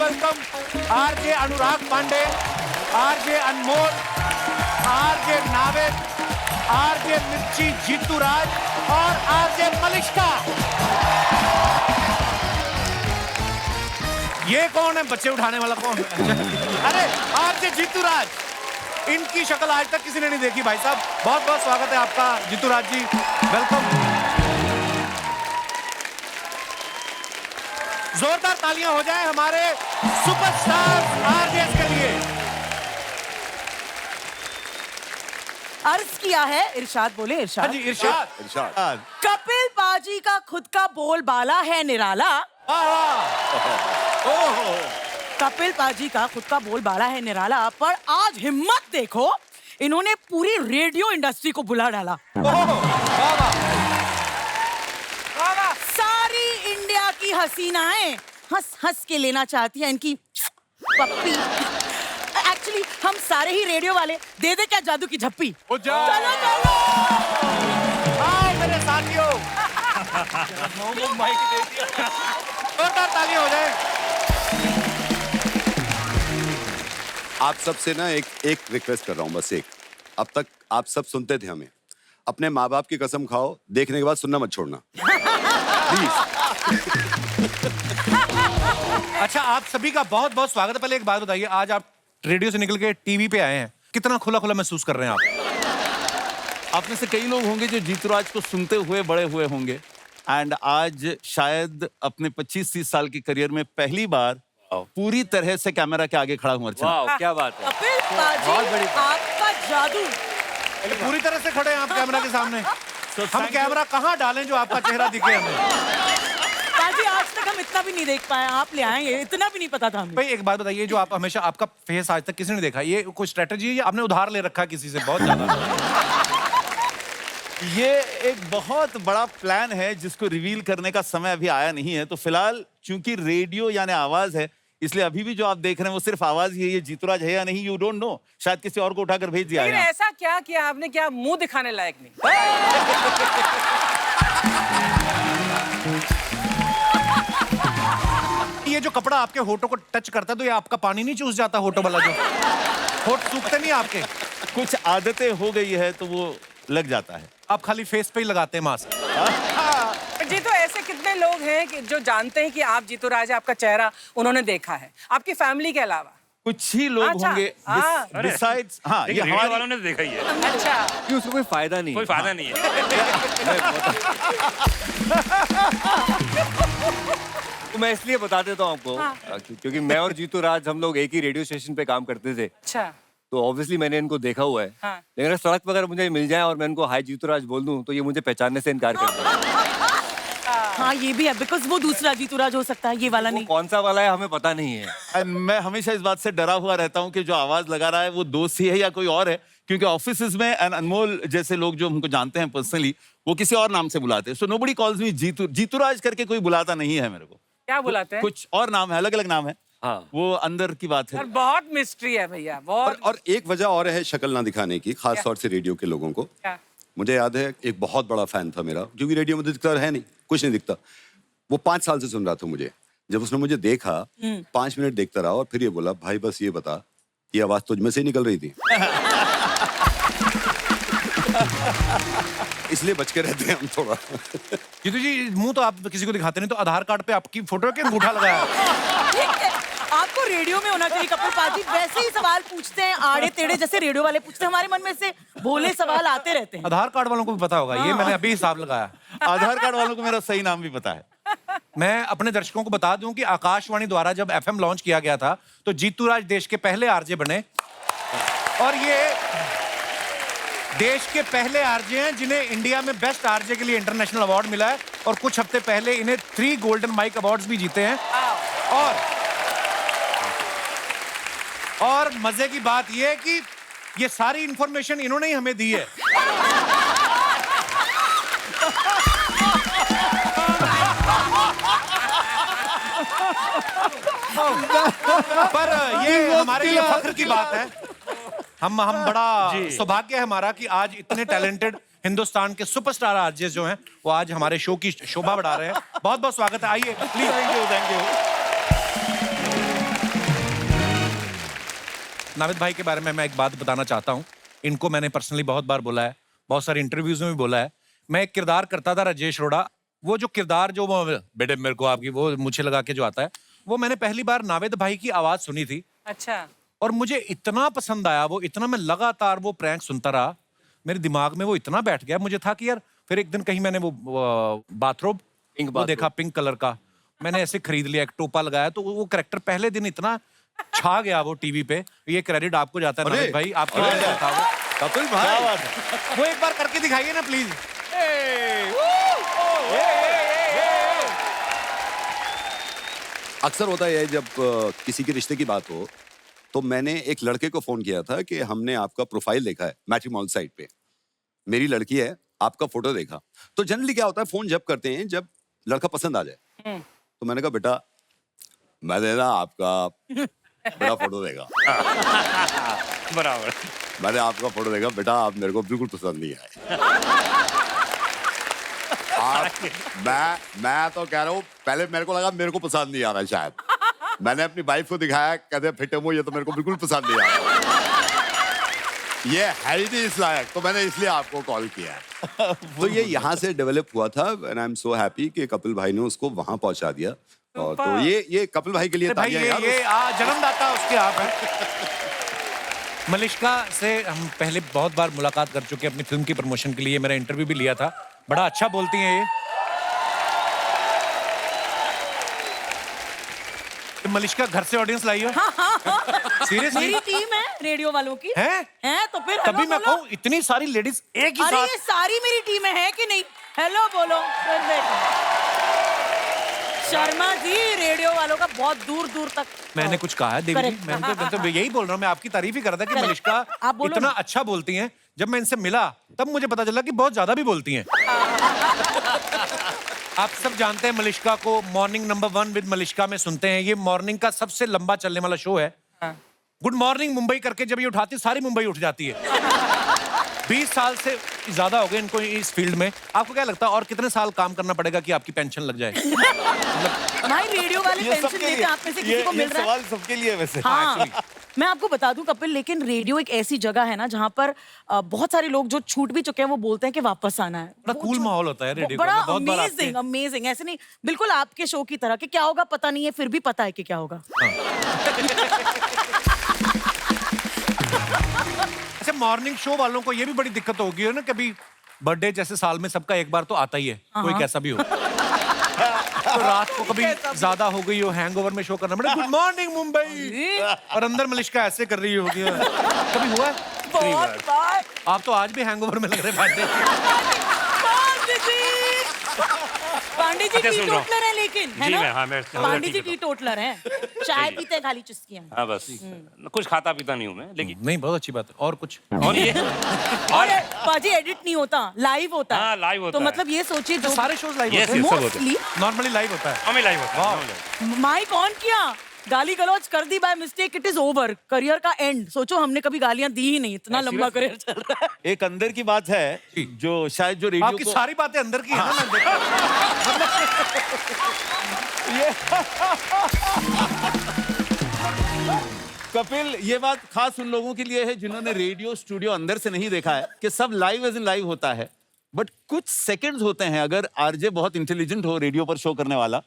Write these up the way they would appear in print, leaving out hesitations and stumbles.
Welcome RJ अनुराग Pandey, RJ अनमोल, RJ Naved, RJ मिर्ची जीतू राज और RJ Malishka. ये कौन है? बच्चे उठाने वाला कौन है? अरे आरजे जीतू राज, इनकी शक्ल आज तक किसी ने नहीं देखी भाई साहब। बहुत बहुत स्वागत है आपका जीतू राज जी, वेलकम। जोरदार तालियां हो जाए हमारे सुपरस्टार आरजेस के लिए। अर्ज किया है इरशाद, बोले इरशाद। हाँ जी इरशाद। कपिल पाजी का खुद का बोलबाला है निराला। कपिल पाजी का खुद का बोलबाला है निराला, पर आज हिम्मत देखो, इन्होंने पूरी रेडियो इंडस्ट्री को बुला डाला। सारी इंडिया की हसीनाएं हंस हंस के लेना चाहती हैं इनकी पप्पी। एक्चुअली हम सारे ही रेडियो वाले दे दे क्या जादू की झप्पी। चलो चलो आओ मेरे साथियों। माइक दे दिया, जोरदार तालियां हो जाए। आप सबसे ना एक रिक्वेस्ट कर रहा हूँ, बस एक। अब तक आप सब सुनते थे हमें, अपने माँ बाप की कसम खाओ, देखने के बाद सुनना मत छोड़ना प्लीज। अच्छा आप सभी का बहुत बहुत स्वागत है। पहले एक बात बताइए, आज आप रेडियो से निकल के टीवी पे आए हैं, कितना खुला खुला महसूस कर रहे हैं आप? आप में से कई लोग होंगे जो जीतू राज को सुनते हुए बड़े हुए होंगे, एंड आज शायद अपने 25-30 साल की करियर में पहली बार पूरी तरह से कैमरा के आगे खड़ा हूं। अर्चना, क्या बात है। कपिल पाजी, आपका जादू। पूरी तरह से खड़े हैं आप कैमरा के सामने। हम कैमरा कहाँ डालें जो आपका चेहरा दिखे हमें? पाजी आज तक हम इतना भी नहीं देख पाए, आप ले आएंगे, इतना भी नहीं पता था हमें। भाई एक बात बताइए, जो आप हमेशा आपका फेस आज तक किसी ने देखा, ये कोई स्ट्रेटजी है या आपने उधार ले रखा किसी से बहुत ज्यादा? ये एक बहुत बड़ा प्लान है जिसको रिवील करने का समय अभी आया नहीं है। तो फिलहाल चूंकि रेडियो यानी आवाज है, इसलिए अभी भी जो आप देख रहे हैं वो सिर्फ आवाज ही है। ये जीतू राज है या नहीं, यू डोंट नो। शायद किसी और को उठाकर भेज दिया है। ऐसा क्या किया आपने, क्या मुंह दिखाने लायक नहीं? ये जो कपड़ा आपके होठों को टच करता है तो ये आपका पानी नहीं चूस जाता? होठों वाला जो होठ सूखते नहीं आपके? कुछ आदतें हो गई है तो वो लग जाता है। आप खाली फेस पे ही लगाते हैं मास्क? जी, तो ऐसे कितने लोग हैं कि जो जानते हैं कि आप जीतू राज, आपका चेहरा उन्होंने देखा है आपकी फैमिली के अलावा? कुछ ही लोग अच्छा, होंगे बिसाइड्स। हाँ, ये रेडियो हमारे वालों ने देखा ही है। अच्छा, कि उसको कोई फायदा नहीं, कोई फायदा नहीं है। तो मैं इसलिए बता देता हूँ आपको, क्योंकि मैं और जीतू राज हम लोग एक ही रेडियो स्टेशन पे काम करते थे। अच्छा, तो ऑब्वियसली मैंने इनको देखा हुआ है। लेकिन अगर सड़क पर अगर मुझे मिल जाए और मैं इनको हाय जीतू राज बोल दूं तो ये मुझे पहचानने से इनकार कर देंगे। हाँ ये भी है, बिकॉज वो दूसरा जीतू राज हो सकता है, ये वाला नहीं। कौन सा वाला है हमें पता नहीं है। And मैं हमेशा इस बात से डरा हुआ रहता हूँ कि जो आवाज लगा रहा है वो दोस्त ही है या कोई और है, क्योंकि ऑफिसेज में अनमोल जैसे लोग जो हमको जानते हैं पर्सनली, वो किसी और नाम से बुलाते हैं। So nobody calls me Jitu Raj करके कोई बुलाता नहीं है मेरे को। क्या बुलाते हैं? कुछ और नाम है, अलग अलग नाम है। हाँ, वो अंदर की बात है। और बहुत मिस्ट्री है भैया, बहुत। और एक वजह और है शक्ल ना दिखाने की, खास तौर से रेडियो के लोगों को। क्या? मुझे याद है एक बहुत बड़ा फैन था मेरा, क्योंकि रेडियो में दिखता है नहीं, कुछ नहीं दिखता। वो 5 साल से सुन रहा था मुझे। जब उसने मुझे देखा, 5 मिनट देखता रहा और फिर ये बोला, भाई बस ये बता, ये आवाज तुझ में से निकल रही थी? इसलिए बच के रहते हैं हम थोड़ा। जीतू जी, मुंह तो आप किसी को दिखाते नहीं, तो आधार कार्ड पे आपकी फोटो के अंगूठा लगाया? आपको रेडियो में होना चाहिए कपिल पाजी, वैसे ही सवाल पूछते हैं आड़े टेढ़े जैसे रेडियो वाले पूछते हैं, हमारे मन में से भोले सवाल आते रहते हैं। आधार कार्ड वालों को भी पता होगा, ये मैंने अभी हिसाब लगाया। आधार कार्ड वालों को मेरा सही नाम भी पता है। मैं अपने दर्शकों को बता दूं कि आकाशवाणी द्वारा जब एफएम लॉन्च किया गया था तो जीतू राज देश के पहले आरजे बने, और ये देश के पहले आरजे हैं जिन्हें इंडिया में बेस्ट आरजे के लिए इंटरनेशनल अवार्ड मिला है, और कुछ हफ्ते पहले इन्हें 3 गोल्डन माइक अवार्ड्स भी जीते हैं। और मजे की बात यह है कि ये सारी इंफॉर्मेशन इन्होंने ही हमें दी है। पर ये हमारे लिए फख्र की बात है। हम बड़ा सौभाग्य है हमारा कि आज इतने टैलेंटेड हिंदुस्तान के सुपरस्टार आरजे जो हैं वो आज हमारे शो की शोभा बढ़ा रहे हैं। बहुत बहुत स्वागत है, आइए प्लीज। Thank you. नाविद भाई के बारे में मैं एक बात बताना चाहता हूँ। इनको मैंने पर्सनली बहुत बार बोला है, बहुत सारे इंटरव्यूज में भी बोला है। मैं एक किरदार करता था राजेश रोड़ा, वो जो किरदार जो बेटे मेरे को आपकी वो मुझे लगा के जो आता है, वो मैंने पहली बार नाविद भाई की आवाज सुनी थी। अच्छा। और मुझे इतना पसंद आया वो, इतना मैं लगातार वो प्रैंक सुनता रहा, मेरे दिमाग में वो इतना बैठ गया। मुझे था कि यार, फिर एक दिन कहीं मैंने वो बाथरोब वो देखा पिंक कलर का, मैंने ऐसे खरीद लिया, एक टोपा लगाया, तो वो कैरेक्टर पहले दिन इतना छा गया वो टीवी पे। ये क्रेडिट आपको जाता है नाविद भाई, आपको था वो। कपिल भाई वो एक बार करके दिखाइए ना प्लीज। अक्सर होता है जब किसी के रिश्ते की बात हो, तो मैंने एक लड़के को फोन किया था कि हमने आपका प्रोफाइल देखा है मैट्रिमोनियल साइट पे, मेरी लड़की है, आपका फोटो देखा। तो जनरली क्या होता है, फोन जब करते हैं जब लड़का पसंद आ जाए, तो मैंने कहा बेटा मैंने ना आपका बड़ा फोटो देखा। बराबर। मैंने आपका फोटो देखा बेटा, आप मेरे को बिल्कुल पसंद नहीं आए। मैं तो कह रहा हूँ, पहले मेरे को लगा मेरे को पसंद नहीं आ रहा शायद, मैंने अपनी वाइफ को दिखाया, कहते फिटे मुंह, ये तो मेरे को बिल्कुल पसंद नहीं आ रहा, ये है ही नहीं इस लायक, तो मैंने इसलिए आपको कॉल किया। तो ये यहाँ से डेवलप हुआ था and I am so happy कि कपिल भाई ने उसको वहां पहुंचा दिया। और तो ये कपिल भाई के लिए भाई ये जन्मदाता उसके आप हैं। मलिश्का से हम पहले बहुत बार मुलाकात कर चुके हैं अपनी फिल्म की प्रमोशन के लिए, मेरा इंटरव्यू भी लिया था। बड़ा अच्छा बोलती हैं ये। मलिश्का घर से ऑडियंस लाई हो? सीरियसली? मेरी टीम है रेडियो वालों की। है तो फिर तभी मैं कहूँ इतनी सारी लेडीज एक ही अरे साथ। ये सारी मेरी टीम है कि नहीं? हेलो बोलो। शर्मा जी रेडियो वालों का बहुत दूर दूर तक। मैंने कुछ कहा है देवी जी? मैं तो यही बोल रहा हूँ, मैं आपकी तारीफ ही कर रहा था कि मलिश्का इतना अच्छा बोलती हैं। जब मैं इनसे मिला तब मुझे पता चला कि बहुत ज्यादा भी बोलती हैं। आप सब जानते हैं मलिश्का को मॉर्निंग नंबर 1 विद मलिश्का में सुनते हैं। ये मॉर्निंग का सबसे लंबा चलने वाला शो है। गुड मॉर्निंग मुंबई करके जब ये उठाती सारी मुंबई उठ जाती है। 20 साल से ज्यादा हो गए इनको इस फील्ड में। आपको क्या लगता है और कितने साल काम करना पड़ेगा कि आपकी पेंशन लग जाए? भाई रेडियो वाले पेंशन देते आप में से किसी को मिल रहा है? सवाल सबके लिए वैसे। हाँ, मैं आपको बता दूं कपिल, लेकिन रेडियो एक ऐसी जगह है ना जहाँ पर बहुत सारे लोग जो छूट भी चुके हैं वो बोलते हैं कि वापस आना है। बड़ा कूल माहौल होता है रेडियो का। बड़ा बहुत बार आते हैं। अमेजिंग अमेजिंग, ऐसे नहीं, बिल्कुल आपके शो की तरह कि क्या होगा पता नहीं है, फिर भी पता है कि क्या होगा। अच्छा, मॉर्निंग शो वालों को ये भी बड़ी दिक्कत होगी है ना, कभी बर्थडे जैसे साल में सबका एक बार तो आता ही है, कोई कैसा भी हो। तो रात को कभी ज्यादा हो गई हो, हैंगओवर में शो करना पड़े, गुड मॉर्निंग मुंबई, और अंदर मलिश्का ऐसे कर रही होगी। कभी हुआ है? बहुत बार। आप तो आज भी हैंगओवर में लग रहे हैं। पांडे जी टी टोटलर है लेकिन, है जी, ना? मैं पांडे जी टी टोटलर हैं, चाय पीते हैं खाली चुस्कियां। हाँ बस, कुछ खाता पीता नहीं हूँ मैं, लेकिन नहीं, बहुत अच्छी बात है। और कुछ? और ये और पाजी एडिट नहीं होता, लाइव होता है। हाँ, live होता तो है। मतलब ये सोचिए तो जो सारे शोज लाइव Yes, होते हैं? yes, सब होते मोस्टली नॉर्मली लाइव होता है। हमें लाइव होता है। माइक ऑन किया, गाली गलौज कर दी by mistake, it is over, career का एंड। सोचो हमने कभी गालियां दी ही नहीं, इतना लंबा करियर चल रहा है। एक अंदर की बात है जो शायद जो रेडियो आपकी सारी बातें अंदर की है ना, मैं देखा। कपिल, ये बात खास उन लोगों के लिए है जिन्होंने रेडियो स्टूडियो अंदर से नहीं देखा है कि सब लाइव एज इन लाइव होता है, बट कुछ सेकंड्स होते हैं। अगर आरजे बहुत इंटेलिजेंट हो रेडियो पर शो करने वाला,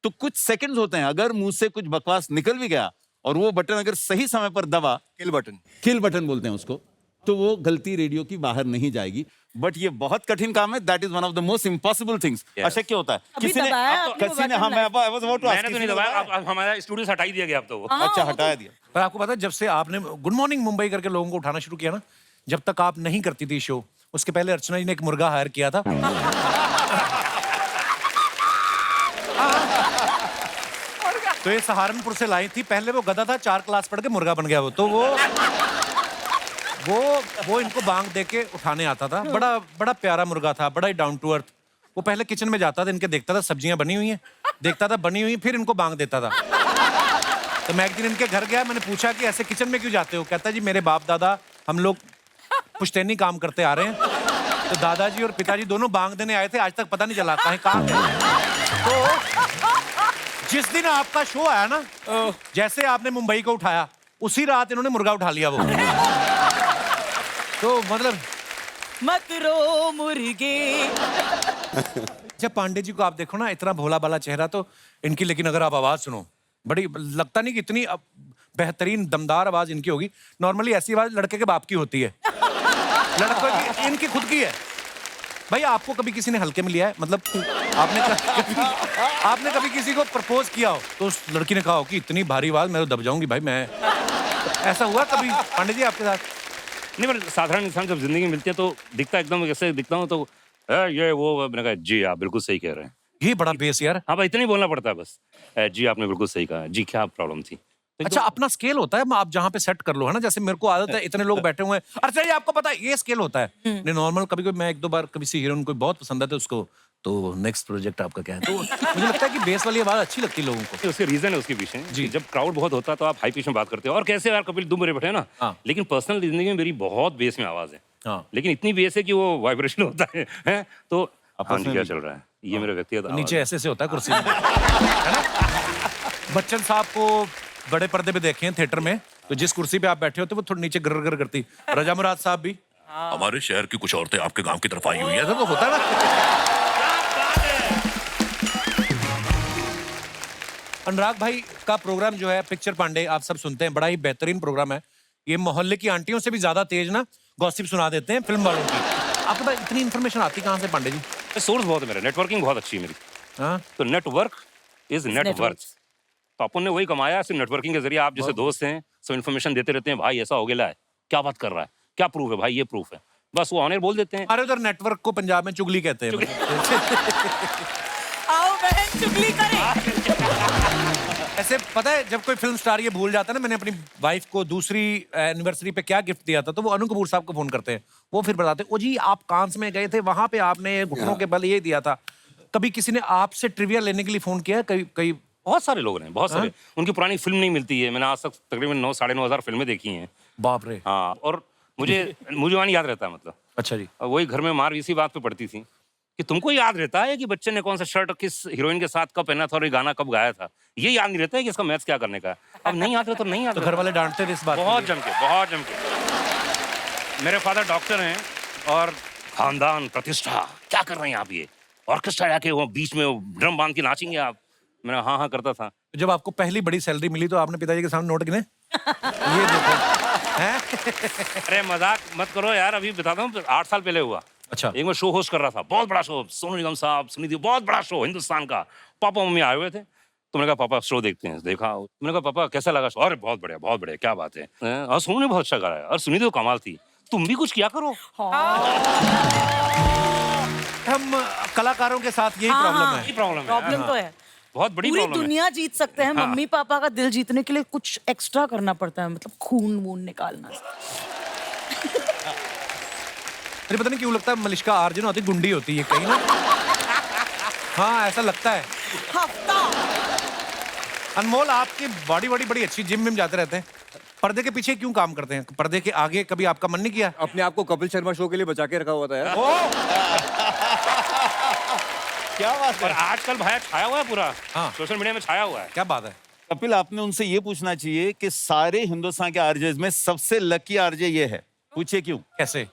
तो कुछ सेकंड्स होते हैं, अगर मुंह से कुछ बकवास निकल भी गया और वो बटन अगर सही समय पर दबा, किल बटन बोलते हैं उसको, तो वो गलती रेडियो की बाहर नहीं जाएगी। बट ये बहुत कठिन काम है, that is one of the most impossible things. अशक्य होता है। अभी किसी ने दबाया आपने किसी ने बटन हाँ, मैं live। I was about to ask, मैंने तो नहीं दबाया, अब हमारा स्टूडियो से हटा ही दिया गया अब तो वो। अच्छा, हटाया दिया। पर आपको पता है जब से आपने गुड मॉर्निंग मुंबई करके लोगों को उठाना शुरू किया ना, जब तक आप नहीं करती थी शो, उसके पहले अर्चना जी ने एक मुर्गा हायर किया था। तो ये सहारनपुर से लाई थी, पहले वो गधा था, 4 क्लास पढ़ के मुर्गा बन गया वो। तो वो इनको बांग दे के उठाने आता था। बड़ा प्यारा मुर्गा था, बड़ा ही डाउन टू अर्थ। वो पहले किचन में जाता था, इनके देखता था सब्जियां बनी हुई हैं, देखता था बनी हुई, फिर इनको बांग देता था। तो मैं एक दिन इनके घर गया, मैंने पूछा कि ऐसे किचन में क्यों जाते हो? कहता जी मेरे बाप दादा हम लोग पुश्तैनी काम करते आ रहे हैं, तो दादाजी और पिताजी दोनों बांग देने आए थे, आज तक पता नहीं चला कहाँ है। तो जिस दिन आपका शो आया ना, जैसे आपने मुंबई को उठाया, उसी रात इन्होंने मुर्गा उठा लिया वो। तो मतलब मत रो मुर्गे। जब पांडे जी को आप देखो ना, इतना भोला भाला चेहरा तो इनकी, लेकिन अगर आप आवाज सुनो, बड़ी लगता नहीं कि इतनी बेहतरीन दमदार आवाज इनकी होगी। नॉर्मली ऐसी आवाज लड़के के बाप की होती है, लड़कों की, इनकी खुद की है। भाई आपको कभी किसी ने हल्के में लिया है? मतलब आपने कभी किसी को प्रपोज किया हो तो उस लड़की ने कहा हो कि इतनी भारी आवाज मैं तो दब जाऊंगी भाई मैं, ऐसा हुआ कभी पांडे जी आपके साथ? नहीं, पर साधारण इंसान जब जिंदगी में मिलती है तो दिखता एकदम कैसे दिखता हूँ तो ये वो, मैंने कहा जी आप बिल्कुल सही कह रहे हैं। ये बड़ा बेस यार। हाँ भाई, इतना ही बोलना पड़ता है बस। जी आपने बिल्कुल सही कहा। जी क्या प्रॉब्लम थी? तो अच्छा, अपना स्केल होता है, आप जहाँ पे सेट कर लो, है ना? जैसे मेरे को आदत है, इतने लोग बैठे हुए हैं, अच्छा ये आपको पता है, ये स्केल होता है। नहीं नॉर्मल, कभी कभी मैं एक दो बार कभी सी हीरोइन को बहुत पसंद है तो उसको, तो नेक्स्ट प्रोजेक्ट आपका क्या है? तो मुझे लगता है कि बेस वाली आवाज अच्छी लगती है लोगों को। उसके रीजन है उसके पीछे जी। जब क्राउड बहुत होता है तो आप हाई पिच में बात करते हो और कैसे यार कपिल दुम मेरे बैठे ना। हाँ। लेकिन पर्सनल जिंदगी में मेरी बहुत बेस में आवाज है। हाँ। लेकिन इतनी बेस है कि वो वाइब्रेशन होता है? तो हाँ जी क्या चल रहा है, ये मेरे व्यक्तिगत आवाज नीचे है। ऐसे होता है कुर्सी में, है ना? बच्चन साहब को बड़े पर्दे पे देखे हैं थिएटर में, तो जिस कुर्सी पे आप बैठे होते वो थोड़ी नीचे गर गर करती। रजा मुराद साहब भी, हमारे शहर की कुछ औरतें आपके गांव की तरफ आई हुई है। ऐसा तो होता है ना। अनुराग भाई का प्रोग्राम जो है पिक्चर पांडे, आप सब सुनते हैं, बड़ा ही बेहतरीन प्रोग्राम है। ये मोहल्ले की आंटियों से भी ज्यादा तेज ना गॉसिप सुना देते हैं फिल्म वालों की। आपके पास इतनी इन्फॉर्मेशन आती कहाँ से पांडे जी? सोर्स बहुत है मेरा, नेटवर्किंग बहुत अच्छी है मेरी। हाँ? तो नेटवर्क इज नेटवर्थ। तो अपन ने वही कमाया सिर्फ नेटवर्किंग के जरिए। आप जैसे दोस्त हैं सब इन्फॉर्मेशन देते रहते हैं, भाई ऐसा हो गया है, क्या बात कर रहा है, क्या प्रूफ है भाई, ये प्रूफ है, बस वो ऑनर बोल देते हैं। हमारे उधर नेटवर्क को पंजाब में चुगली कहते हैं। आओ बहन चुगली करें। ऐसे पता है जब कोई फिल्म स्टार ये भूल जाता है ना, मैंने अपनी वाइफ को दूसरी एनिवर्सरी पे क्या गिफ्ट दिया था, तो वो अनु कपूर साहब को फोन करते हैं, वो फिर बताते हैं, ओ जी आप कांस में गए थे, वहां पे आपने घुटनों के बल ये दिया था। कभी किसी ने आपसे ट्रिविया लेने के लिए फोन किया है? कई बहुत सारे लोग हैं, बहुत सारे। उनकी पुरानी फिल्म नहीं मिलती है। मैंने आज तक तकरीबन 9-9,500 फिल्में देखी हैं। बाप रे। हाँ, और मुझे वहाँ याद रहता है, मतलब। अच्छा जी। और वही घर में मार इसी बात पे पड़ती थी कि तुमको याद रहता है कि बच्चे ने कौन सा शर्ट किस हीरोइन के साथ कब पहना था और ये गाना कब गाया था। ये याद नहीं रहता है कि इसका मैथ्स क्या करने का है। अब नहीं याद रहता तो नहीं याद तो घर वाले डांटते थे इस बात बहुत जम के, बहुत जम के। मेरे फादर डॉक्टर हैं और खानदान प्रतिष्ठा, क्या कर रहे हैं आप? ये ऑर्केस्ट्रा आके वो बीच में ड्रम बांध के नाचेंगे आप? मैंने हाँ हाँ करता था। जब आपको पहली बड़ी सैलरी मिली तो आपने पिताजी के सामने नोट गिने? ये देखो। हैं? अरे मजाक मत करो यार, अभी बताता हूँ 8 साल पहले हुआ। अच्छा। एक मैं शो होस्ट कर रहा था, बहुत बड़ा शो, सोनू निगम साहब, सुनिधि, बहुत बड़ा शो हिंदुस्तान का। पापा मम्मी आए हुए थे, तो मैंने कहा पापा शो देखते हैं। देखा, मैंने कहा पापा कैसा लगा शो? अरे बहुत बढ़िया, क्या बात है। और सोनू ने बहुत अच्छा गाया और सुनिधि तो कमाल थी, तुम भी कुछ किया करो। हम कलाकारों के साथ यही हाँ, प्रॉब्लम हाँ। है। यही प्रॉब्लम है। प्रॉब्लम तो है, बहुत बड़ी पूरी प्रॉब्लम है। दुनिया जीत सकते हैं, हाँ। मम्मी पापा का दिल जीतने के लिए कुछ एक्स्ट्रा करना पड़ता है, मतलब खून वून निकालना। मुझे पता नहीं क्यों लगता है मलिश्का आर्जन होती गुंडी होती है कहीं ना। हाँ ऐसा लगता है। हफ्ता अनमोल आपकी बॉडी बड़ी अच्छी, जिम में जाते रहते हैं, पर्दे के पीछे क्यों काम करते हैं? पर्दे के आगे कभी आपका मन नहीं किया? अपने आप को कपिल शर्मा शो के लिए बचा के रखा हुआ था यार। क्या बात और है। आजकल भाया छाया हुआ है पूरा, हाँ। सोशल मीडिया में छाया हुआ है। क्या बात है। कपिल, आपने उनसे ये पूछना चाहिए कि सारे हिंदुस्तान के आरजेज में सबसे लकी आरजे ये है। पूछिए क्यों? कैसे?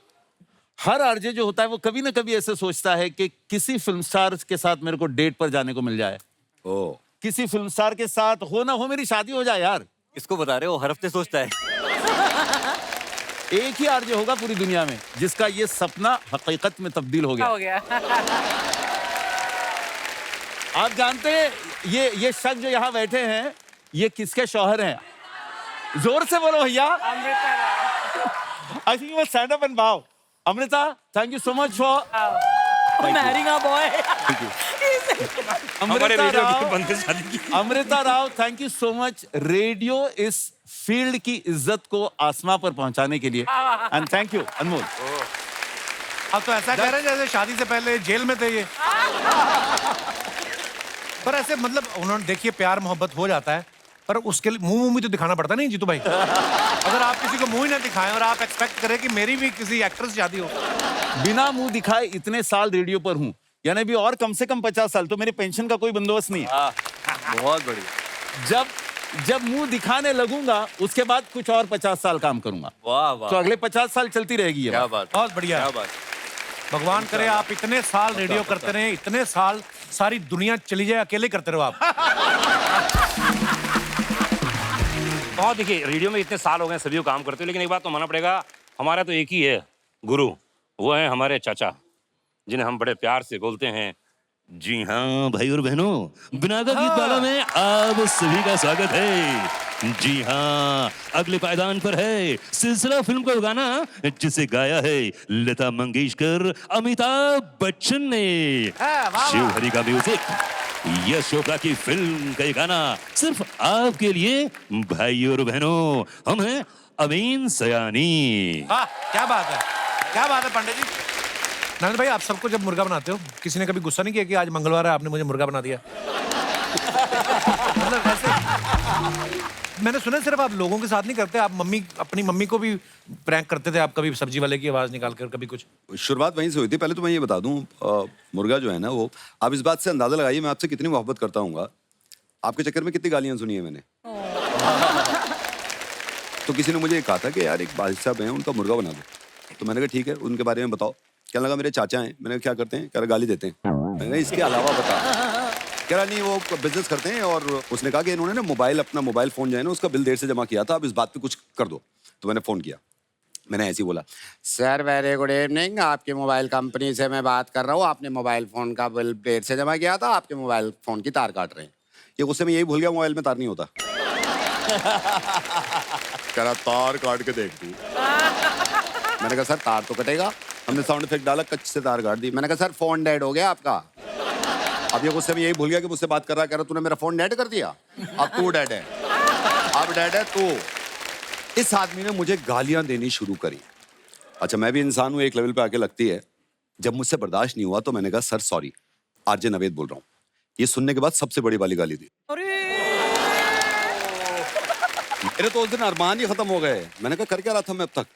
हर आरजे जो होता है वो कभी ना कभी ऐसे सोचता है कि किसी फिल्म स्टार के साथ मेरे को डेट पर जाने को मिल जाए, ओ किसी फिल्म स्टार के साथ हो ना हो मेरी शादी हो जाए यार। इसको बता रहे हो, हर हफ्ते सोचता है। एक ही आरजे होगा पूरी दुनिया में जिसका ये सपना हकीकत में तब्दील हो गया। हो गया। आप जानते हैं ये शख्स जो यहाँ बैठे हैं ये किसके शौहर हैं? जोर से बोलो भैया। I think you will stand up and bow. Amrita, thank you so much for marrying a boy. हमारे रेडियो की बंदे शादी की। Amrita Rao, thank you so much radio इस फील्ड की इज्जत को आसमां पर पहुंचाने के लिए। And thank you Anmol. आप तो ऐसा कह रहे हैं जैसे शादी से पहले जेल में थे ये। पर ऐसे मतलब उन्होंने, देखिए प्यार मोहब्बत हो जाता है पर उसके लिए मुंह भी तो दिखाना पड़ता नहीं जीतू भाई। अगर आप किसी को मुंह ही ना दिखाएं और आप एक्सपेक्ट करें कि मेरी भी किसी एक्ट्रेस से शादी हो। बिना मुंह दिखाए इतने साल रेडियो पर हूं, यानी भी और कम से कम 50 साल, तो मेरे पेंशन का कोई बंदोबस्त नहीं है। बहुत बढ़िया। जब जब मुंह दिखाने लगूंगा उसके बाद कुछ और 50 साल काम करूंगा। वाह वाह, तो अगले 50 साल चलती रहेगी ये क्या बात। बात, बहुत बढ़िया। क्या बात। भगवान करे आप इतने साल रेडियो करते रहे, इतने साल सारी दुनिया चली जाए, अकेले करते रहो आप। और देखिए रेडियो में इतने साल हो गए सभी को काम करते हो, लेकिन एक बात तो मानना पड़ेगा, हमारा तो एक ही है गुरु, वो है हमारे चाचा, जिन्हें हम बड़े प्यार से बोलते हैं। जी हाँ भाई और बहनों, बिनाका गीत माला में आप सभी का स्वागत है। जी हाँ, अगले पायदान पर है सिलसिला फिल्म का गाना जिसे गाया है लता मंगेशकर, अमिताभ बच्चन ने। शिवहरी का म्यूजिक, यश चोपड़ा की फिल्म का ये गाना सिर्फ आपके लिए भाई और बहनों। हम हैं अमीन सयानी। वाह, क्या बात है, क्या बात है पंडित जी। नंद भाई, आप सबको जब मुर्गा बनाते हो, किसी ने कभी गुस्सा नहीं किया कि आज मंगलवार है आपने मुझे मुर्गा बना दिया? मतलब ऐसे मैंने सुना सिर्फ आप लोगों के साथ नहीं करते, आप अपनी मम्मी को भी प्रैंक करते थे आप, कभी सब्जी वाले की आवाज निकाल कर, कभी कुछ। शुरुआत वहीं से हुई थी। पहले तो मैं ये बता दूं, मुर्गा जो है ना, वो आप इस बात से अंदाजा लगाइए मैं आपसे कितनी मोहब्बत करता हूँ। आपके चक्कर में कितनी गालियां सुनी है मैंने। तो किसी ने मुझे कहा था कि यार एक भाई साहब हैं, उनका मुर्गा बना दो। तो मैंने कहा ठीक है, उनके बारे में बताओ। क्या लगा मेरे चाचा हैं। मैंने कहा क्या करते हैं? कह रहा गाली देते हैं। मैंने कहा इसके अलावा बता। कह रहा नहीं वो बिजनेस करते हैं, और उसने कहा कि इन्होंने ना अपना मोबाइल फोन जो है ना उसका बिल देर से जमा किया था, अब इस बात पे कुछ कर दो। तो मैंने फोन किया, मैंने ऐसे ही बोला, सर वेरी गुड इवनिंग, आपकी मोबाइल कंपनी से मैं बात कर रहा हूँ। आपने मोबाइल फोन का बिल देर से जमा किया था, आपके मोबाइल फोन की तार काट रहे हैं। ये गुस्से में यही भूल गया मोबाइल में तार नहीं होता। कह रहा तार काट के देख तू। मैंने कहा सर तार तो कटेगा। हमने साउंड इफेक्ट डाला, कच्चे से तार काट दी। मैंने कहा सर फोन डेड हो गया आपका। अब ये गुस्से में यही भूल गया कि मुझसे बात कर रहा है। कह रहा तूने मेरा फोन डेड कर दिया, अब तू डेड है, अब डेड है तू। इस आदमी ने मुझे गालियां देनी शुरू करी। अच्छा मैं भी इंसान हूं, एक लेवल पे आके लगती है। जब मुझसे बर्दाश्त नहीं हुआ तो मैंने कहा सर सॉरी, आरजे नवेद बोल रहा हूँ। ये सुनने के बाद सबसे बड़ी वाली गाली दी। मेरे तो उस दिन अरमान ही खत्म हो गए। मैंने कहा कर क्या रहा था मैं अब तक।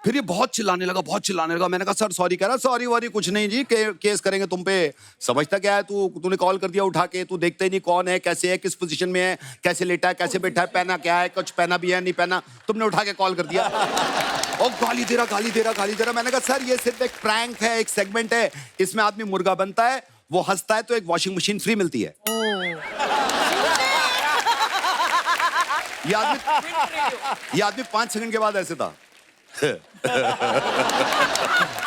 फिर ये बहुत चिल्लाने लगा। मैंने कहा सर सॉरी। कह रहा सॉरी वॉरी कुछ नहीं जी, केस करेंगे तुम पे। समझता क्या है तूने कॉल कर दिया उठा के, तू देखते ही नहीं कौन है, कैसे है, किस पोजीशन में है, कैसे लेटा है, कैसे बैठा है, पहना क्या है, कुछ पहना भी है नहीं पहना, तुमने उठा के कॉल कर दिया। और गाली दे रहा। मैंने कहा सर ये सिर्फ एक प्रैंक है, एक सेगमेंट है, इसमें आदमी मुर्गा बनता है, वो हंसता है तो एक वॉशिंग मशीन फ्री मिलती है। ये आदमी 5 सेकंड के बाद ऐसे था।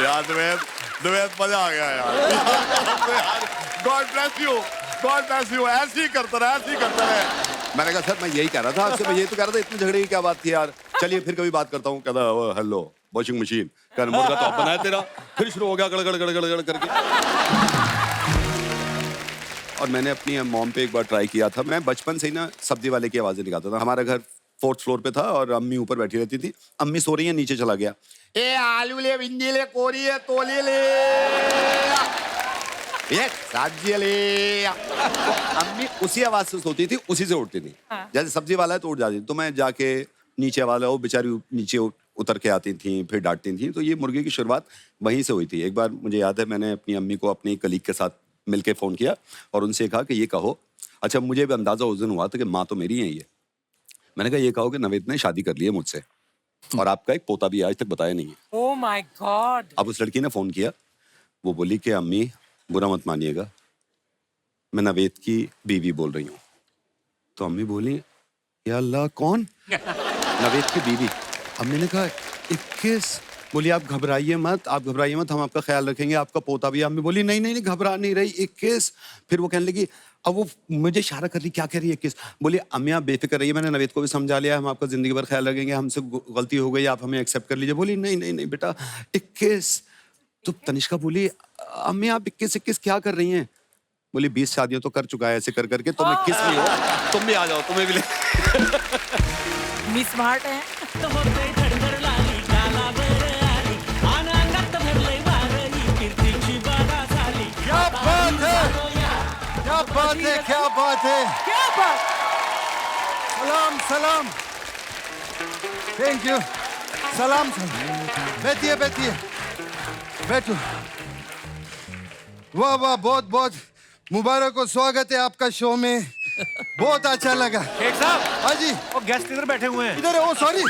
यार दुबेद मजा आ गया यार। गॉड ब्लेस यू, ऐसे ही करता रहे। मैंने कहा सर मैं यही कह रहा था आपसे, मैं यही तो कह रहा था, इतने झगड़े की क्या बात थी यार, चलिए फिर कभी बात करता हूँ। कहता हेलो वॉशिंग मशीन, कहना मुर्गा तो अब बनाया तेरा। फिर शुरू हो गया गड़गड़ करके। और मैंने अपनी मॉम पे एक बार ट्राई किया था। मैं बचपन से ही ना सब्जी वाले की आवाजें निकालता था। हमारा घर 4th फ्लोर पे था और अम्मी ऊपर बैठी रहती थी। अम्मी सो रही है, नीचे चला गया, ए आलू ले, भिंडी ले, कोरी है, तोली ले, ये सब्जी ले। तो अम्मी उसी आवाज से सोती थी, उसी से उठती थी। जैसे सब्जी वाला है तो उठ जाती थी, तो मैं जाके नीचे वाला, वो बेचारी नीचे उतर के आती थी, फिर डांटती थी। तो ये मुर्गे की शुरुआत वहीं से हुई थी। एक बार मुझे याद है, मैंने अपनी अम्मी को अपनी कलीग के साथ मिलके फोन किया और उनसे कहा कि ये कहो। अच्छा मुझे भी अंदाजा उस दिन हुआ था कि माँ तो मेरी है ये। मैंने कहा ये कहो कि नवेद ने शादी कर ली है मुझसे, और आपका एक पोता भी आज तक बताया नहीं है। Oh my God. अब उस लड़की ने फोन किया, वो बोली कि अम्मी बुरा मत मानिएगा, मैं नवेद की बीवी बोल रही हूँ। तो अम्मी बोली या अल्लाह कौन? नवेद की बीवी। अम्मी ने कहा 21। बोली आप घबराइए मत, हम आपका ख्याल रखेंगे, आपका पोता भी। अम्मी बोली नहीं घबरा नहीं रही, 21। फिर वो कहने लगी, अब वो मुझे इशारा कर रही, क्या कह रही है 21? बोली अम्मी आप बेफिक्र रहिए, मैंने नवेद को भी समझा लिया, हम आपका जिंदगी भर ख्याल रखेंगे, हमसे गलती हो गई, आप हमें एक्सेप्ट कर लीजिए। बोली नहीं बेटा 21। तो तनिष्का बोली अम्मी आप 21 क्या कर रही हैं? बोली 20 शादियां तो कर चुका है ऐसे कर करके, तुम 21 भी हो, तुम भी आ जाओ, तुम्हें भी ले। मिस स्मार्ट है। क्या बात है। सलाम। Thank you. सलाम। बैठिए बैठो। वाह बहुत मुबारक हो, स्वागत है आपका शो में। बहुत अच्छा लगा। शेख साहब, हाँ जी, वो गेस्ट इधर बैठे हुए हैं। इधर। ओ सॉरी,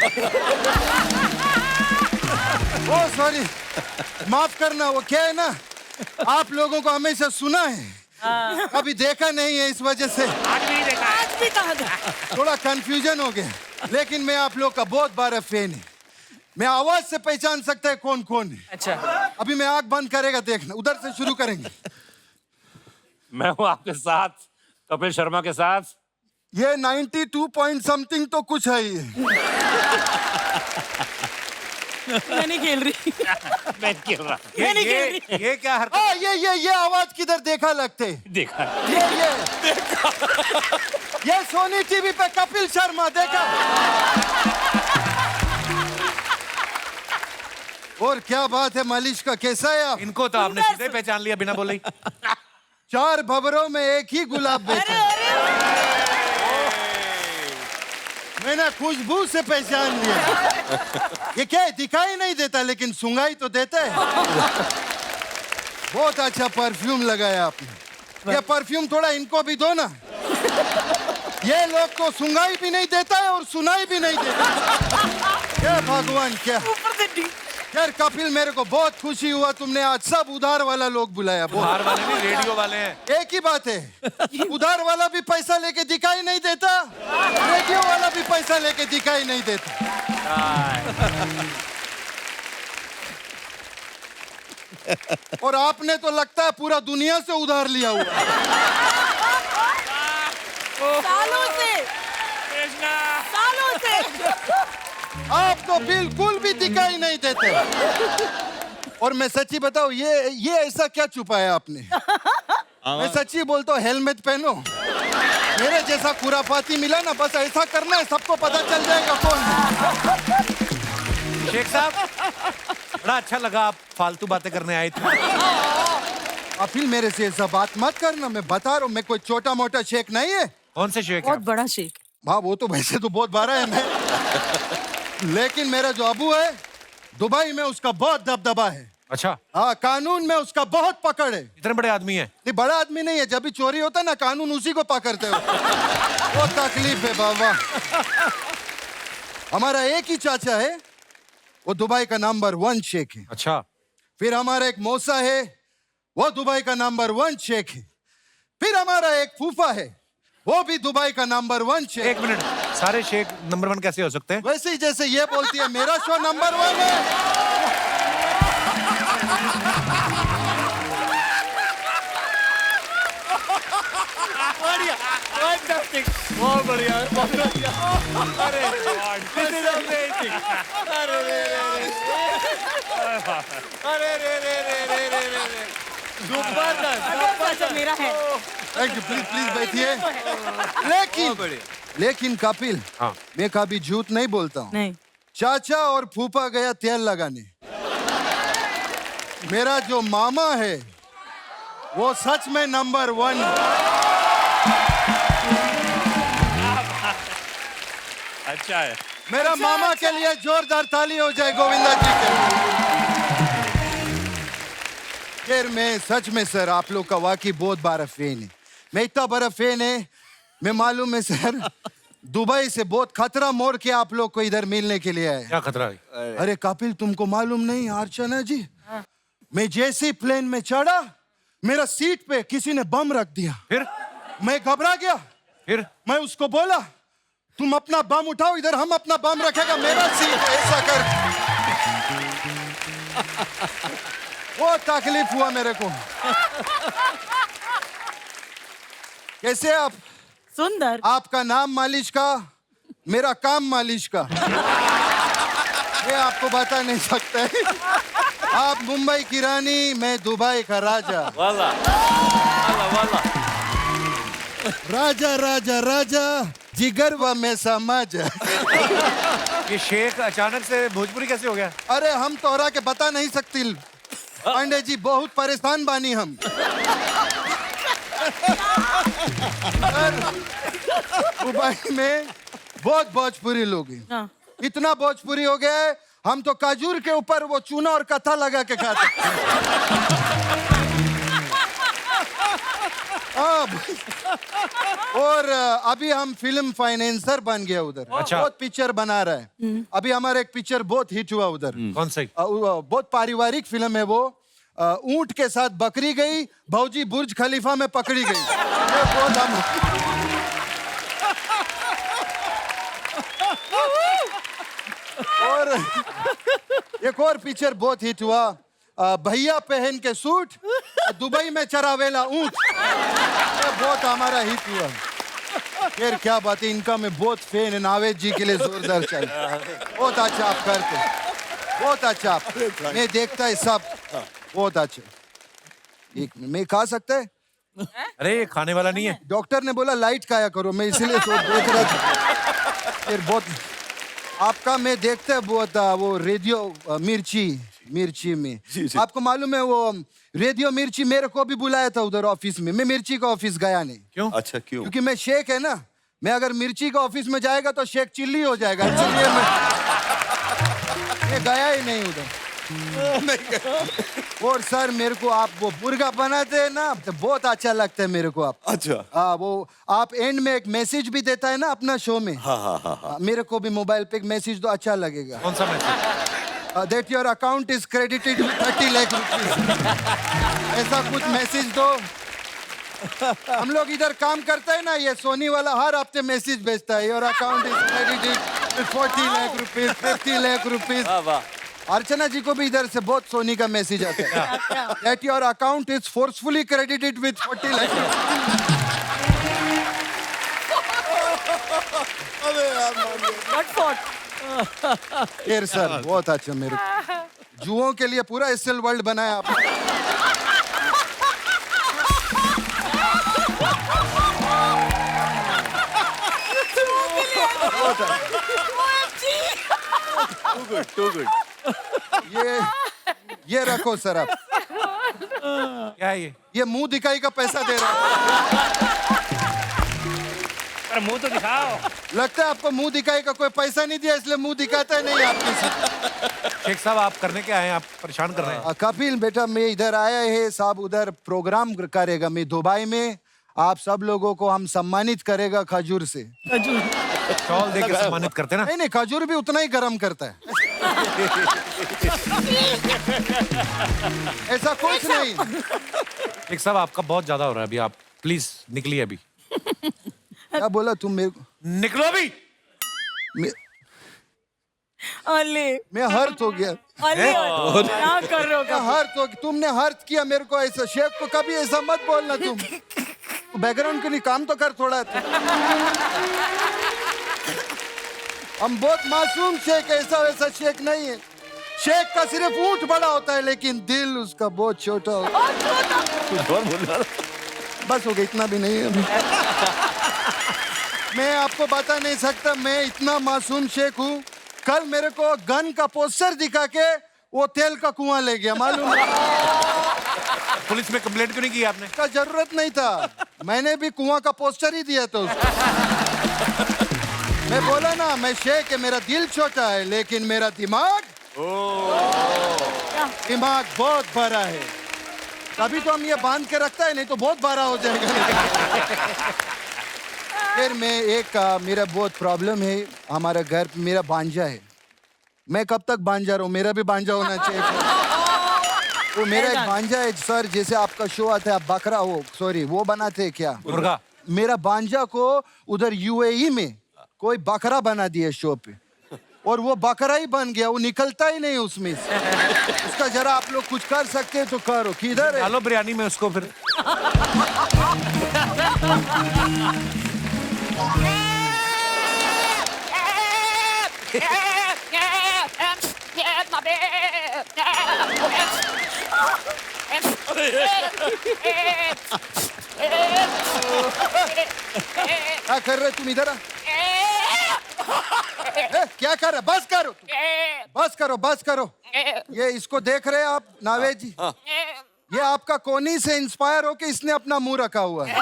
ओ सॉरी, माफ करना। वो क्या है ना, आप लोगों को हमेशा सुना है, कभी देखा नहीं है, इस वजह से आज भी नहीं देखा है। आज भी कहा था। थोड़ा कंफ्यूजन हो गया। लेकिन मैं आप लोग का बहुत बड़ा फैन है। मैं आवाज से पहचान सकता है कौन कौन है। अच्छा, अभी मैं आंख बंद करेगा, देखना। उधर से शुरू करेंगे। मैं हूँ आपके साथ, कपिल शर्मा के साथ। ये 92 पॉइंट समथिंग तो कुछ है ही। मैं नहीं खेल रही। मैं खेल रहा मैं नहीं खेल रही। ये क्या हरकत? हाँ, ये आवाज किधर देखा लगते। देखा। ये सोनी टीवी पे कपिल शर्मा देखा। और क्या बात है मालिश का, कैसा है आप? इनको तो आपने सीधे पहचान लिया बिना बोले ही। 4 भंवरों में एक ही गुलाब बेचा। मैंने खुशबू से पहचान लिया। ये क्या है, दिखाई नहीं देता लेकिन सुंगाई तो देता है। बहुत अच्छा परफ्यूम लगाया आपने। ये परफ्यूम थोड़ा इनको भी दो ना। ये लोग को सुंगाई भी नहीं देता है और सुनाई भी नहीं देता। क्या भगवान, क्या यार कपिल, मेरे को बहुत खुशी हुआ तुमने आज सब उधार वाला लोग बुलाया। उधार वाले नहीं, रेडियो वाले हैं। एक ही बात है, उधार वाला भी पैसा लेके दिखाई नहीं देता, रेडियो वाला भी पैसा लेके दिखाई नहीं देता। और आपने तो लगता है पूरा दुनिया से उधार लिया हुआ। सालों से, सालों से। आप तो बिल्कुल भी दिखाई नहीं देते। और मैं सच्ची बताऊं, ये ऐसा क्या छुपाया आपने? मैं सच्ची बोलता हूँ, हेलमेट पहनो। मेरे जैसा खुराफाती मिला ना, बस ऐसा करना है, सबको पता चल जाएगा कौन है। शेख साहब, बड़ा अच्छा लगा, आप फालतू बातें करने आए थे। कपिल, मेरे से ऐसा बात मत करना, मैं बता रहा हूँ, मैं कोई छोटा मोटा शेख नहीं है। कौन से शेख बहुत है? बड़ा शेख। हाँ, वो तो वैसे तो बहुत बड़ा है मैं। लेकिन मेरा जो अबू है, दुबई में उसका बहुत दबदबा है। अच्छा, हाँ, कानून में उसका बहुत पकड़ है। इतने बड़े आदमी हैं। नहीं, बड़ा आदमी नहीं है, जब भी चोरी होता है ना, कानून उसी को पकड़ते हो। वो तकलीफ है बाबा। हमारा एक ही चाचा है, वो दुबई का नंबर 1 शेख है। अच्छा, फिर हमारा एक मौसा है, वो दुबई का नंबर 1 शेख है। फिर हमारा एक फूफा है, वो भी दुबई का नंबर 1 शेख। एक मिनट, सारे शेख नंबर 1 कैसे हो सकते हैं? वैसे ही जैसे ये बोलती है मेरा शो नंबर 1 है। बहुत बढ़िया, बहुत बढ़िया। अरे this is amazing. अरे रे। जबरदस्त। मेरा है। थैंक यू, प्लीज बैठिए। लेकिन कपिल, हाँ। मैं कभी झूठ नहीं बोलता हूँ। नहीं। चाचा और फूफा गया तेल लगाने। मेरा जो मामा है, वो सच में नंबर 1। अच्छा है। मेरा मामा के लिए जोरदार ताली हो जाए गोविंदा जी के। फिर मैं सच में सर, आप लोग का वाकई बहुत बड़ा फैन है। मैं इतना बड़ा फैन है, मैं मालूम है सर, दुबई से बहुत खतरा मोड़ के आप लोग को इधर मिलने के लिए आया। क्या खतरा है? अरे कपिल, तुमको मालूम नहीं अर्चना जी, मैं जैसे ही प्लेन में चढ़ा, मेरा सीट पे किसी ने बम रख दिया। फिर मैं घबरा गया। फिर मैं उसको बोला, तुम अपना बम उठाओ, इधर हम अपना बम रखेगा, मेरा सीट है, ऐसा कर। वो तकलीफ हुआ मेरे को। कैसे आप? सुंदर। आपका नाम मालिश का, मेरा काम मालिश का। ये आपको बता नहीं सकता है। आप मुंबई की रानी, मैं दुबई का राजा। वाला वाला। राजा राजा राजा, जिगरवा में समाज। ये शेख अचानक से भोजपुरी कैसे हो गया? अरे हम तोहरा के बता नहीं सकती पांडे जी, बहुत परेशान बानी हम। दुबई में बहुत भोजपुरी लोग हैं। हाँ। इतना भोजपुरी हो गया है, हम तो काजूर के ऊपर वो चूना और कथा लगा के खाते। हाँ, और अभी हम फिल्म फाइनेंसर बन गया उधर। अच्छा। बहुत पिक्चर बना रहा है। अभी हमारा एक पिक्चर बहुत हिट हुआ उधर। कौन सी? बहुत पारिवारिक फिल्म है वो। ऊंट के साथ बकरी गई, भौजी बुर्ज खलीफा में पकड़ी गई। ये बहुत हम और एक और पिक्चर बहुत हिट हुआ, भैया पहन के सूट, दुबई में चरावेला ऊंट। ये बहुत हमारा हिट हुआ। फिर क्या बात है, इनका मैं बहुत फैन है। नावेद जी के लिए जोरदार चाहिए। बहुत अच्छा आप करते, बहुत अच्छा आप। मैं देखता है सब, बहुत अच्छा। एक मैं खा सकता है? अरे ये खाने वाला नहीं है। डॉक्टर ने बोला लाइट खाया करो, मैं इसीलिए देख रहा था। फिर बहुत आपका मैं देखता है बहुत वो रेडियो मिर्ची में। आपको मालूम है वो रेडियो मिर्ची मेरे को भी बुलाया था उधर ऑफिस में। मैं मिर्ची का ऑफिस गया नहीं। क्यों? अच्छा क्यों? क्योंकि मैं शेख है ना, मैं अगर मिर्ची का ऑफिस में जाएगा तो शेख चिल्ली हो जाएगा, इसलिए मैं गया ही नहीं उधर। और सर मेरे को आप वो मुर्गा बनाते हैं ना, तो बहुत अच्छा लगता है मेरे को आप। अच्छा। हाँ, वो आप एंड में एक मैसेज भी देता है ना अपना शो में। हाँ। मेरे को भी मोबाइल पे एक मैसेज तो अच्छा लगेगा। कौन सा message? That your account is credited with 30 lakh rupees। ऐसा कुछ मैसेज दो। हम लोग इधर काम करते हैं ना, ये सोनी वाला हर हफ्ते मैसेज भेजता है, your account is credited with 40 lakh rupees, 50 lakh rupees. Archana ji को भी इधर से बहुत सोनी का मैसेज आता है, that your account is forcefully credited with 40 lakh. फिर सर बहुत अच्छा, मेरे जुओं के लिए पूरा एसएल वर्ल्ड बनाया आपने। Too good. ये रखो सर आप। क्या है ये? ये मुंह दिखाई का पैसा दे रहा है। अरे मुंह तो दिखाओ। लगता है आपको मुंह दिखाई का कोई पैसा नहीं दिया, इसलिए मुंह दिखाता ही नहीं आपके साथ। शेख साहब आप करने के आए हैं, आप परेशान कर रहे हैं। कपिल बेटा मैं इधर आया है, साहब उधर प्रोग्राम करेगा, मैं दुबई में आप सब लोगों को हम सम्मानित करेगा खजूर से। शॉल दे के सम्मानित करते ना? नहीं खजूर भी उतना ही गर्म करता है। ऐसा कुछ नहीं। शेख साहब आपका बहुत ज्यादा हो रहा है अभी, आप प्लीज निकलिए अभी। क्या बोला तुम मेरे को? निकलो अभी। अले मैं हर्ट हो गया। अले क्या कर रहे हो? मैं हर्ट हो, तुमने हर्ट किया मेरे को ऐसा। शेख को कभी ऐसा मत बोलना तुम। बैकग्राउंड के लिए काम तो कर थोड़ा। हम बहुत मासूम शेख, ऐसा वैसा शेख नहीं है। शेख का सिर्फ ऊंट बड़ा होता है लेकिन दिल उसका बहुत छोटा होता है। बस हो गया, इतना भी नहीं है अभी। मैं आपको बता नहीं सकता, मैं इतना मासूम शेख हूँ। कल मेरे को गन का पोस्टर दिखा के वो तेल का कुआं ले गया, मालूम है? पुलिस में कंप्लेंट क्यों नहीं की आपने? का जरूरत नहीं था, मैंने भी कुआं का पोस्टर ही दिया था उसको। मैं बोला ना मैं शेख है, मेरा दिल छोटा है लेकिन मेरा दिमाग बहुत बड़ा है। तभी तो हम ये बांध के रखता है, नहीं तो बहुत बड़ा हो जाएगा। फिर मैं एक मेरा बहुत प्रॉब्लम है, हमारा घर मेरा भांजा है। मैं कब तक भांजा रहूं? मेरा भी भांजा होना चाहिए। वो मेरा एक भांजा है सर, जैसे आपका शो आता है आप बकरा हो, सॉरी वो बनाते हैं क्या? मुर्गा। मेरा भांजा को उधर यूएई में कोई बकरा बना दिया शो पे, और वो बकरा ही बन गया, वो निकलता ही नहीं उसमें से। उसका जरा आप लोग कुछ कर सकते हैं तो करो। किधर है? डालो बिरयानी में उसको फिर। क्या कर रहे तुम? इधर आ। क्या कर रहे? बस करो, बस करो, बस करो। ये इसको देख रहे हैं आप नावेद जी? ये आपका कोनी से इंस्पायर होके इसने अपना मुंह रखा हुआ है।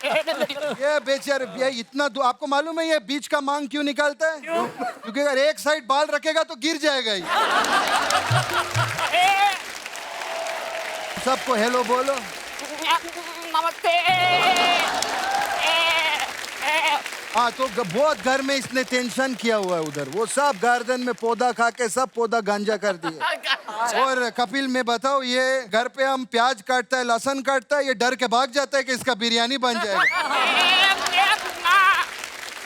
ये बेचारे ये इतना आपको मालूम है ये बीच का मांग क्यों निकालता है? क्योंकि अगर एक साइड बाल रखेगा तो गिर जाएगा ये। सबको हेलो बोलो। हाँ तो बहुत घर में इसने टेंशन किया हुआ है उधर। वो सब गार्डन में पौधा खा के सब पौधा गांजा कर दिए। और कपिल में बताओ ये घर पे हम प्याज काटता है लहसुन काटता है ये डर के भाग जाता है कि इसका बिरयानी बन जाएगा।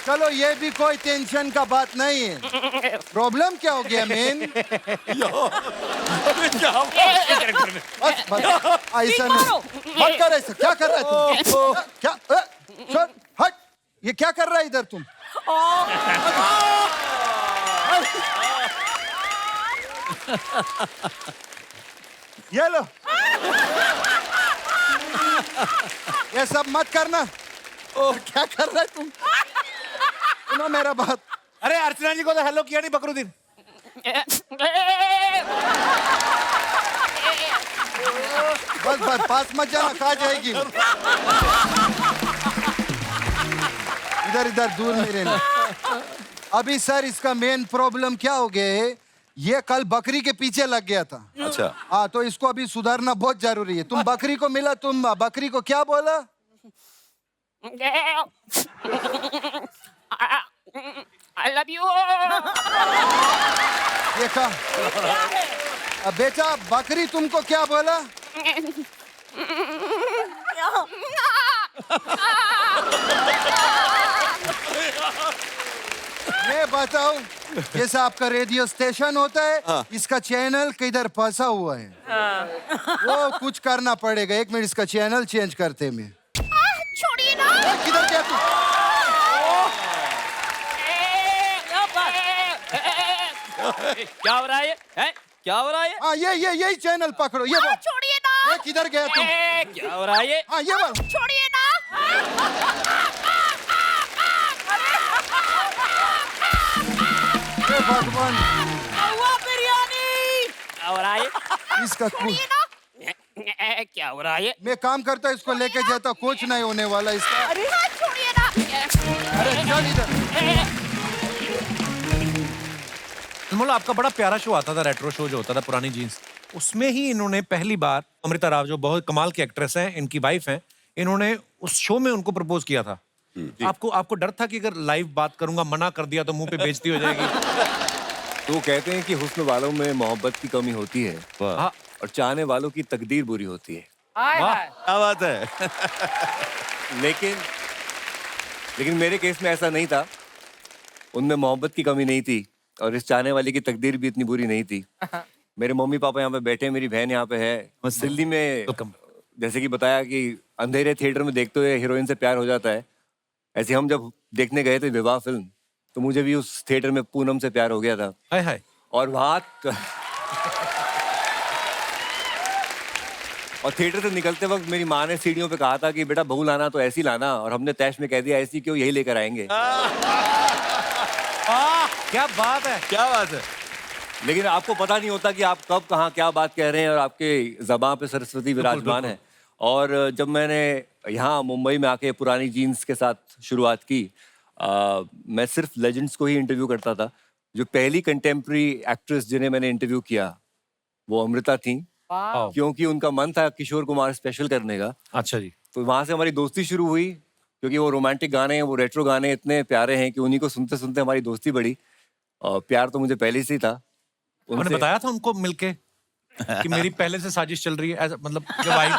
चलो ये भी कोई टेंशन का बात नहीं है। प्रॉब्लम क्या हो गया मेन? ऐसा नहीं मत कर ऐसा। क्या कर रहा है तुम? क्या छोड़ हट। ये क्या कर रहा है इधर तुम? ये लो ये सब मत करना। क्या कर रहा है तुम? सुनो मेरा बात। अरे अर्चना जी को तो हेलो किया नहीं बकरुद्दीन। बस बस पास मत जाना खा जाएगी। इधर इधर दूर में रहना। अभी सर इसका मेन प्रॉब्लम क्या हो गया है? ये कल बकरी के पीछे लग गया था। अच्छा। हाँ तो इसको अभी सुधारना बहुत जरूरी है। तुम बकरी को मिला तुम बकरी को क्या बोला? I love you. ये कहा बेटा बकरी तुमको क्या बोला? मैं बताऊं जैसे आपका रेडियो स्टेशन होता है इसका चैनल किधर फंसा हुआ है। वो कुछ करना पड़ेगा। एक मिनट इसका चैनल चेंज करते में। छोड़िए ना। किधर गया तू? क्या हो रहा है? क्या हो रहा है? हाँ ये यही चैनल पकड़ो। ये बोल। छोड़िए ना। किधर गया तू? क्या हो रहा है? हाँ ये बोल। छोड़िए ना। हे भगवान बिरयानी। क्या हो रहा है? इसका कुछ क्या हो रहा है? मैं काम करता इसको लेके जाता कुछ नहीं होने वाला इसका। अरे छोड़िए ना। अरे चल इधर। अनमोल आपका बड़ा प्यारा शो आता था रेट्रो शो जो होता था पुरानी जीन्स। उसमें ही इन्होंने पहली बार अमृता राव जो बहुत कमाल की एक्ट्रेस हैं इनकी वाइफ हैं इन्होंने उस शो में उनको प्रपोज किया था। आपको डर था कि अगर लाइव बात करूंगा मना कर दिया तो मुंह पे बेइज्जती हो जाएगी? तो कहते हैं कि हुस्न वालों में मोहब्बत की कमी होती है और चाहने वालों की तकदीर बुरी होती है। क्या बात है। लेकिन मेरे केस में ऐसा नहीं था। उनमें मोहब्बत की कमी नहीं थी और इस चाहने वाले की तकदीर भी इतनी बुरी नहीं थी। मेरे मम्मी पापा यहाँ पे बैठे हैं, मेरी बहन यहाँ पे है। दिल्ली में जैसे कि बताया कि अंधेरे थिएटर में देखते हुए हीरोइन से प्यार हो जाता है, ऐसे हम जब देखने गए थे विवाह फिल्म तो मुझे भी उस थिएटर में पूनम से प्यार हो गया था। हाय हाय। और थिएटर से निकलते वक्त मेरी माँ ने सीढ़ियों पे कहा था कि बेटा बहू लाना तो ऐसी लाना, और हमने तैश में कह दिया ऐसी क्यों, यही लेकर आएंगे। क्या बात है, क्या बात है। लेकिन आपको पता नहीं होता कि आप कब कहाँ क्या बात कह रहे हैं और आपके ज़बान पे सरस्वती विराजमान है। और जब मैंने यहाँ मुंबई में आके पुरानी जीन्स के साथ शुरुआत की, मैं सिर्फ लेजेंड्स को ही इंटरव्यू करता था। जो पहली कंटेम्प्रेरी एक्ट्रेस जिन्हें मैंने इंटरव्यू किया वो अमृता थी, क्योंकि उनका मन था किशोर कुमार स्पेशल करने का। अच्छा जी। तो वहाँ से हमारी दोस्ती शुरू हुई, क्योंकि वो रोमांटिक गाने हैं, वो रेट्रो गाने इतने प्यारे हैं कि उन्हीं को सुनते सुनते हमारी दोस्ती बढ़ी। और प्यार तो मुझे पहले से ही था। उन्होंने बताया था उनको मिलके कि मेरी पहले से साजिश चल रही है, ऐसा मतलब जब आई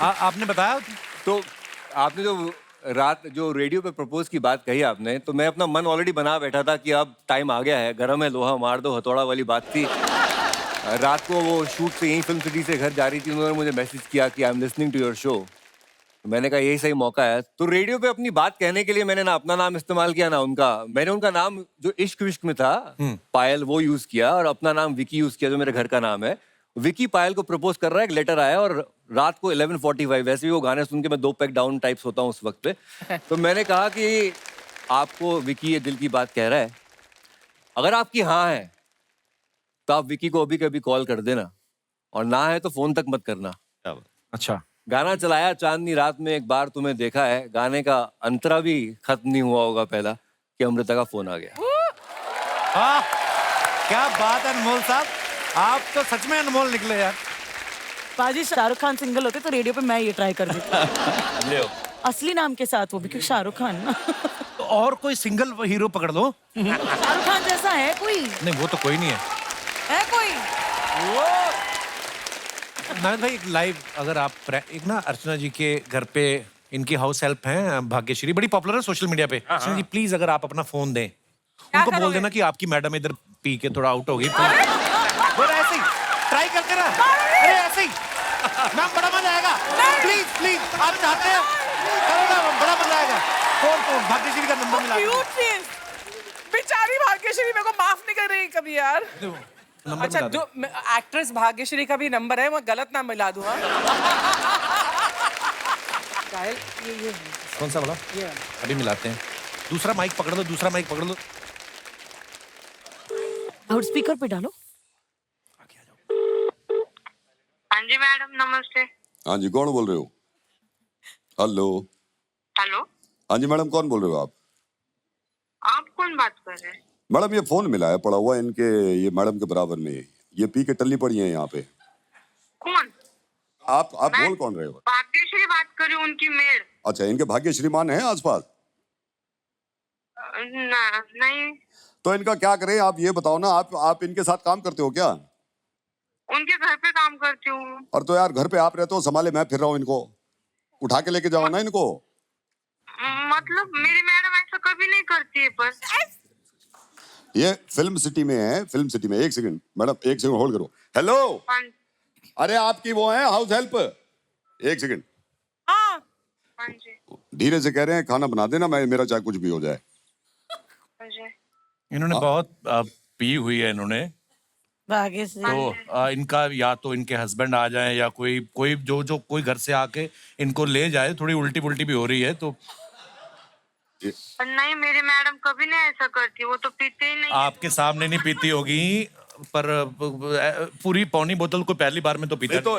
आपने बताया? तो आपने जो रेडियो पे प्रपोज की बात कही आपने, तो मैं अपना मन ऑलरेडी बना बैठा था कि अब टाइम आ गया है, गरम है लोहा मार दो हथौड़ा वाली बात थी। रात को वो शूट से यहीं फिल्म सिटी से घर जा रही थी, उन्होंने मुझे मैसेज किया कि I am listening to your show. मैंने कहा यही सही मौका है। तो रेडियो पे अपनी बात कहने के लिए मैंने ना अपना नाम इस्तेमाल किया ना उनका। मैंने उनका नाम जो इश्क विश्क में था पायल वो यूज किया, और अपना नाम विकी यूज किया जो मेरे घर का नाम है। विकी पायल को प्रपोज कर रहा है, एक लेटर आया, और रात को 11:45, वैसे भी वो गाने सुन के मैं 2 पैक डाउन टाइप्स होता हूँ उस वक्त पे। तो मैंने कहा कि आपको विकी ये दिल की बात कह रहा है, अगर आपकी हाँ है तो आप विकी को अभी कभी कॉल कर देना, और ना है तो फोन तक मत करना। अच्छा, गाना चलाया चांदनी रात में एक बार तुम्हें देखा है, गाने का अंतरा भी खत्म नहीं हुआ होगा पहला कि अमृता का फोन आ गया। हाँ, क्या बात है अनमोल साहब, आप तो सच में अनमोल निकले यार। पाजी शाहरुख खान सिंगल होते तो रेडियो पे मैं ये ट्राई कर देती। ले असली नाम के साथ, वो भी क्योंकि शाहरुख खान ना। तो और कोई सिंगल हीरो पकड़ लो। शाहरुख खान जैसा है कोई? नहीं, वो तो कोई नहीं है। है कोई? नाविद भाई, एक लाइव अगर आप एक ना अर्चना जी के घर पे इनकी हाउस हेल्प हैं भाग्यश्री, बड़ी पॉपुलर है सोशल मीडिया पे। अर्चना जी प्लीज अगर आप अपना फोन दें, उनको बोल देना कि आपकी मैडम इधर पी के थोड़ा आउट हो गई। ऐसे ही ट्राई करके ना, अरे ऐसे ही मैम, बड़ा मजा आएगा। प्लीज प्लीज, आप चाहते हैं, करो ना, बड़ा मजा आएगा। फोन भाग्यश्री का नंबर मिला दो। बेचारी भाग्यश्री मेरे को माफ नहीं कर रही कभी यार। नंबर अच्छा, मिला दो। जो एक्ट्रेस भाग्यश्री का भी नंबर है, मैं गलत ना मिला दूं। ये कौन सा वाला? ये अभी मिलाते हैं। दूसरा माइक पकड़ लो, दूसरा माइक पकड़ लो। लाउड स्पीकर पे डालो। हाँ जी मैडम, नमस्ते। हाँ जी, कौन बोल रहे हो? हेलो। हेलो। हाँ जी मैडम, कौन बोल रहे हो आप कौन बात कर रहे हैं? मैडम ये फोन मिला है, पड़ा हुआ है इनके, ये मैडम के बराबर में, ये पी के टल्ली पड़ी है यहाँ पे। कौन? आप बोल कौन रहे हो? भाग्यश्री बात कर रही हूँ, उनकी मेड। अच्छा, इनके भाग्यश्री मान है आसपास? नहीं। तो इनका क्या करें, आप ये बताओ ना। आप इनके साथ काम करते हो क्या? उनके घर पे काम करती हूँ। और तो यार घर पे आप रहते हो, संभाले मैं फिर रहा हूँ, इनको उठा के लेके जाओ ना इनको। मतलब मेरी मैडम ऐसा कभी नहीं करती है। पर ये फिल्म सिटी में है, फिल्म सिटी में। एक सेकंड मैडम, एक सेकंड होल्ड करो। हेलो, अरे आपकी वो है हाउस हेल्प, एक सेकंड। हाँ जी। धीरे से कह रहे हैं, खाना बना देना, मैं मेरा चाहे कुछ भी हो जाए। इन्होंने बहुत पी हुई है इन्होंने, भाग्यश्री तो इनका या तो इनके हस्बैंड आ जाए या कोई जो कोई घर से आके इनको ले जाए। थोड़ी उल्टी पुल्टी भी हो रही है तो। नहीं, मेरी मैडम कभी नहीं ऐसा करती, वो तो पीते ही नहीं। आपके सामने नहीं पीती होगी, पर पूरी पौनी बोतल को पहली बार में तो पीता। तो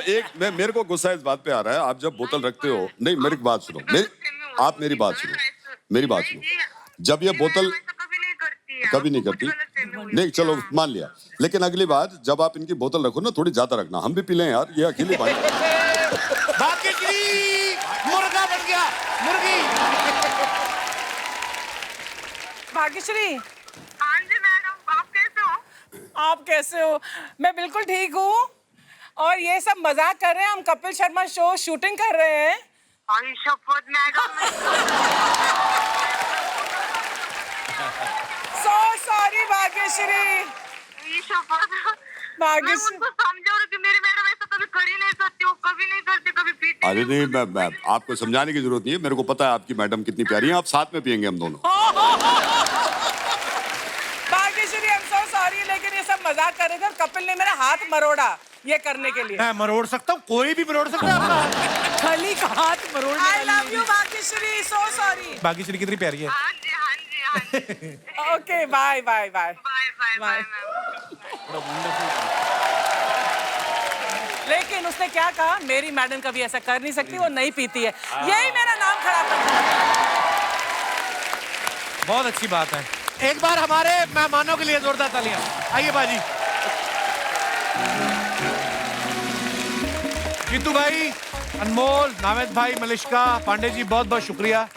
मेरे को गुस्सा इस बात पे आ रहा है, आप जब बोतल रखते हो, नहीं मेरी बात सुनो, आप मेरी बात सुनो। जब ये बोतल कभी नहीं करती, नहीं चलो मान लिया, लेकिन अगली बार जब आप इनकी बोतल रखो ना, थोड़ी ज्यादा रखना, हम भी पी लें यार, ये अकेली बात। मुर्गा बन गया, मुर्गी। भाग्यश्री। हाँ जी मैडम, आप कैसे हो? आप कैसे हो? मैं बिल्कुल ठीक हूँ। और ये सब मजाक कर रहे हैं, हम कपिल शर्मा शो शूटिंग कर रहे हैं। शपथ madam. So sorry Bhagyashree. Bhagyashree, उनको समझाओ कि मेरी मैडम ऐसा कभी कर ही नहीं सकती, वो कभी नहीं करती, कभी पीती। अरे नहीं, मैं आपको समझाने की जरूरत नहीं है, मेरे को पता है आपकी मैडम कितनी प्यारी है, आप साथ में पियेंगे हम दोनों। Bhagyashree, I am so sorry, लेकिन ये सब मजाक कर रहे थे और कपिल ने मेरा हाथ मरोड़ा ये करने के लिए। मैं मरोड़ सकता हूँ, कोई भी मरोड़ सकता है अपना। खली का हाथ मरोड़ने I love you Bhagyashree, so sorry. Bhagyashree कितनी प्यारी है। हाँ जी, हाँ जी, हाँ जी। Okay, bye bye bye. Bye bye bye. लेकिन उसने क्या कहा, मेरी मैडम कभी ऐसा कर नहीं सकती, वो नहीं पीती है। यही मेरा नाम खराब करता है। बहुत अच्छी बात है। एक बार हमारे मेहमानों के लिए जोरदार तालियां। आइए बाजी। जीतू भाई, अनमोल, नावेद भाई, मलिश्का, पांडे जी, बहुत बहुत शुक्रिया।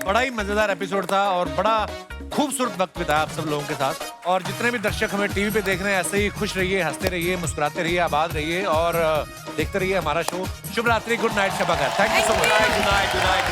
बड़ा ही मजेदार एपिसोड था और बड़ा खूबसूरत वक्त बिताया आप सब लोगों के साथ। और जितने भी दर्शक हमें टीवी पे देख रहे हैं, ऐसे ही खुश रहिए, हंसते रहिए, मुस्कुराते रहिए, आबाद रहिए और देखते रहिए हमारा शो। शुभ रात्रि, गुड नाइट, शब खैर। Thank you so much. Good night.